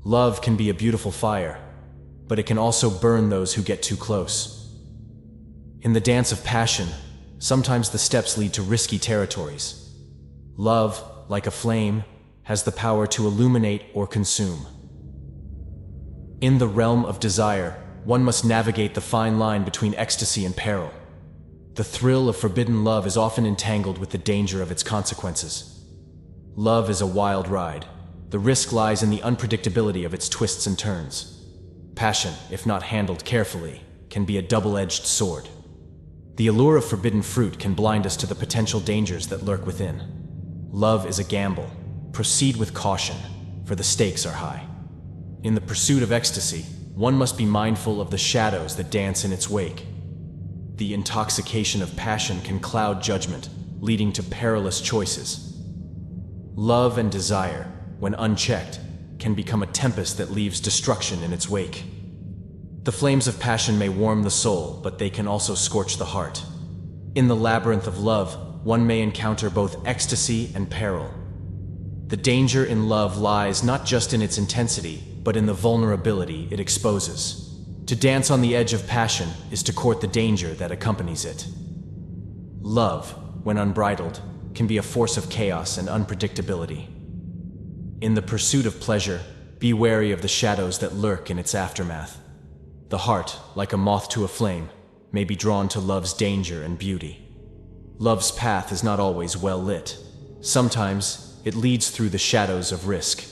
Love can be a beautiful fire, but it can also burn those who get too close. In the dance of passion, sometimes the steps lead to risky territories. Love, like a flame, has the power to illuminate or consume. In the realm of desire, one must navigate the fine line between ecstasy and peril. The thrill of forbidden love is often entangled with the danger of its consequences. Love is a wild ride. The risk lies in the unpredictability of its twists and turns. Passion, if not handled carefully, can be a double-edged sword. The allure of forbidden fruit can blind us to the potential dangers that lurk within. Love is a gamble. Proceed with caution, for the stakes are high. In the pursuit of ecstasy, one must be mindful of the shadows that dance in its wake. The intoxication of passion can cloud judgment, leading to perilous choices. Love and desire, when unchecked, can become a tempest that leaves destruction in its wake. The flames of passion may warm the soul, but they can also scorch the heart. In the labyrinth of love, one may encounter both ecstasy and peril. The danger in love lies not just in its intensity, but in the vulnerability it exposes. To dance on the edge of passion is to court the danger that accompanies it. Love, when unbridled, can be a force of chaos and unpredictability. In the pursuit of pleasure, be wary of the shadows that lurk in its aftermath. The heart, like a moth to a flame, may be drawn to love's danger and beauty. Love's path is not always well lit. Sometimes it leads through the shadows of risk.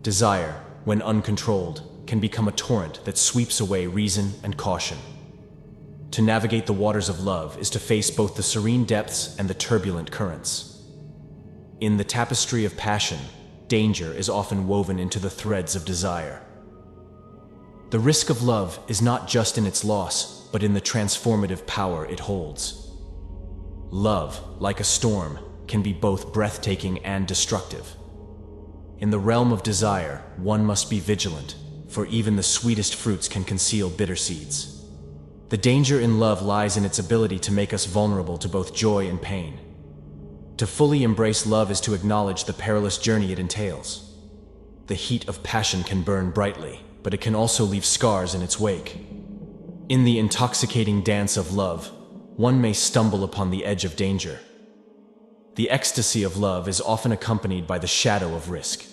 Desire, when uncontrolled, can become a torrent that sweeps away reason and caution. To navigate the waters of love is to face both the serene depths and the turbulent currents. In the tapestry of passion, danger is often woven into the threads of desire. The risk of love is not just in its loss, but in the transformative power it holds. Love, like a storm, can be both breathtaking and destructive. In the realm of desire, one must be vigilant, for even the sweetest fruits can conceal bitter seeds. The danger in love lies in its ability to make us vulnerable to both joy and pain. To fully embrace love is to acknowledge the perilous journey it entails. The heat of passion can burn brightly, but it can also leave scars in its wake. In the intoxicating dance of love, one may stumble upon the edge of danger. The ecstasy of love is often accompanied by the shadow of risk.